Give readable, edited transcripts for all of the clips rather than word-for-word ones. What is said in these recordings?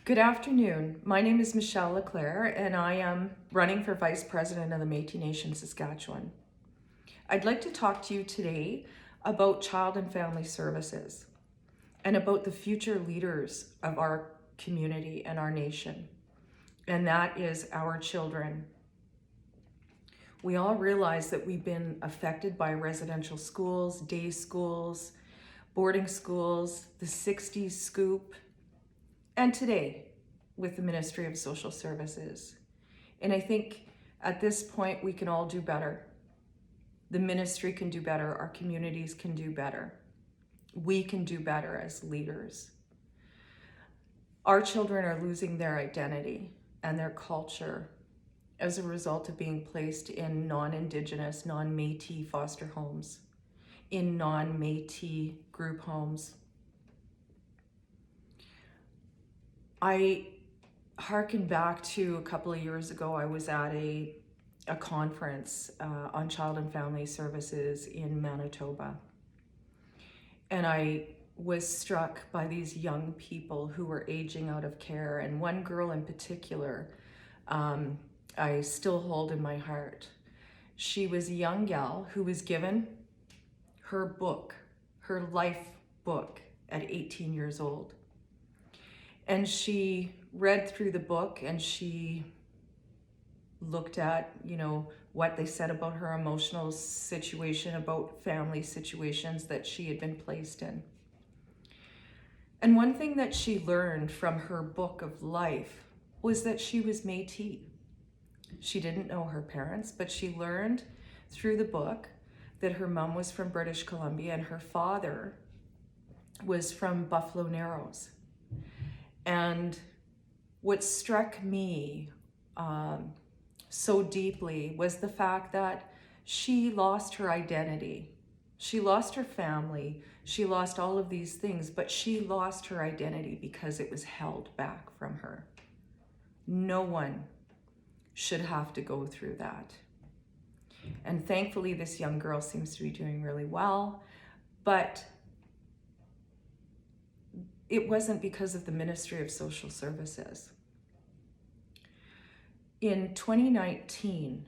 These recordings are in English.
Good afternoon. My name is Michelle LeClair, and I am running for Vice President of the Métis Nation, Saskatchewan. I'd like to talk to you today about child and family services and about the future leaders of our community and our nation, and that is our children. We all realize that we've been affected by residential schools, day schools, boarding schools, the 60s scoop, and today with the Ministry of Social Services. And I think at this point we can all do better. The ministry can do better, our communities can do better. We can do better as leaders. Our children are losing their identity and their culture as a result of being placed in non-Indigenous, non-Métis foster homes, in non-Métis group homes. I harken back to a couple of years ago. I was at a conference on child and family services in Manitoba. And I was struck by these young people who were aging out of care. And one girl in particular, I still hold in my heart. She was a young gal who was given her book, her life book, at 18 years old. And she read through the book and she looked at, what they said about her emotional situation, about family situations that she had been placed in. And one thing that she learned from her book of life was that she was Métis. She didn't know her parents, but she learned through the book that her mom was from British Columbia and her father was from Buffalo Narrows. And what struck me so deeply was the fact that she lost her identity. She lost her family. She lost all of these things, but she lost her identity because it was held back from her. No one should have to go through that. And thankfully, this young girl seems to be doing really well, but it wasn't because of the Ministry of Social Services. In 2019,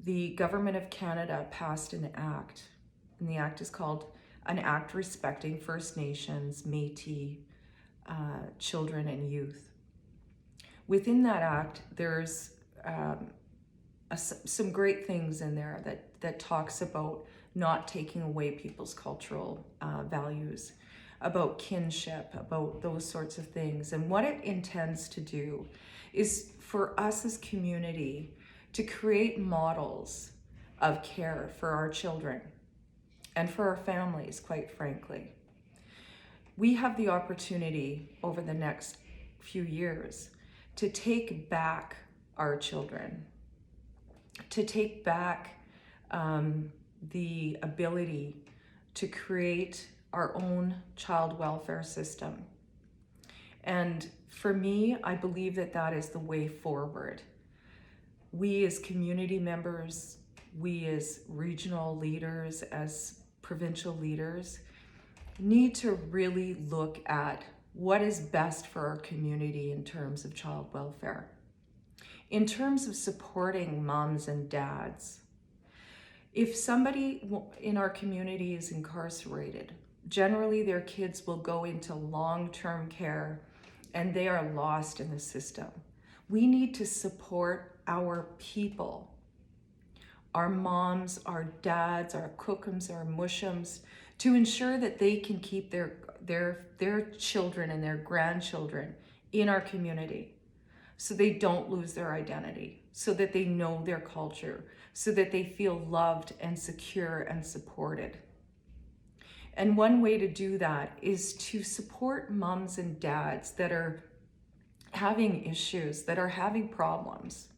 the Government of Canada passed an act, and the act is called an Act Respecting First Nations, Métis Children and Youth. Within that act, there's some great things in there that talks about not taking away people's cultural values, about kinship, about those sorts of things. And what it intends to do is for us as community to create models of care for our children and for our families, quite frankly. We have the opportunity over the next few years to take back our children, to take back the ability to create our own child welfare system. And for me, I believe that that is the way forward. We as community members, we as regional leaders, as provincial leaders, need to really look at what is best for our community in terms of child welfare. In terms of supporting moms and dads, if somebody in our community is incarcerated, generally their kids will go into long-term care and they are lost in the system. We need to support our people, our moms, our dads, our cookums, our mushums, to ensure that they can keep their children and their grandchildren in our community so they don't lose their identity, so that they know their culture, so that they feel loved and secure and supported. And one way to do that is to support moms and dads that are having issues, that are having problems.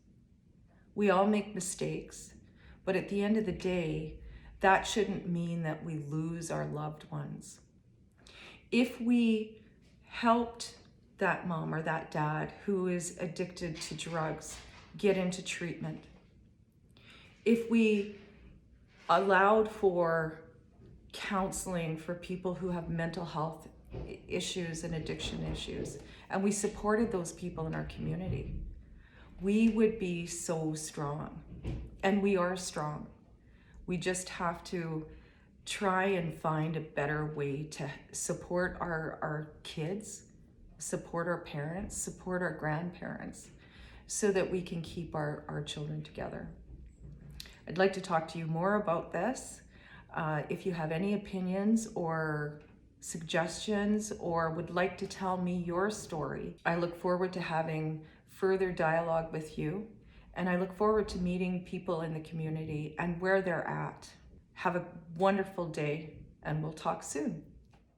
We all make mistakes, but at the end of the day, that shouldn't mean that we lose our loved ones. If we helped that mom or that dad who is addicted to drugs get into treatment, if we allowed for counseling for people who have mental health issues and addiction issues, and we supported those people in our community, we would be so strong. And we are strong. We just have to try and find a better way to support our kids, support our parents, support our grandparents, so that we can keep our children together. I'd like to talk to you more about this. If you have any opinions or suggestions or would like to tell me your story, I look forward to having further dialogue with you, and I look forward to meeting people in the community and where they're at. Have a wonderful day, and we'll talk soon.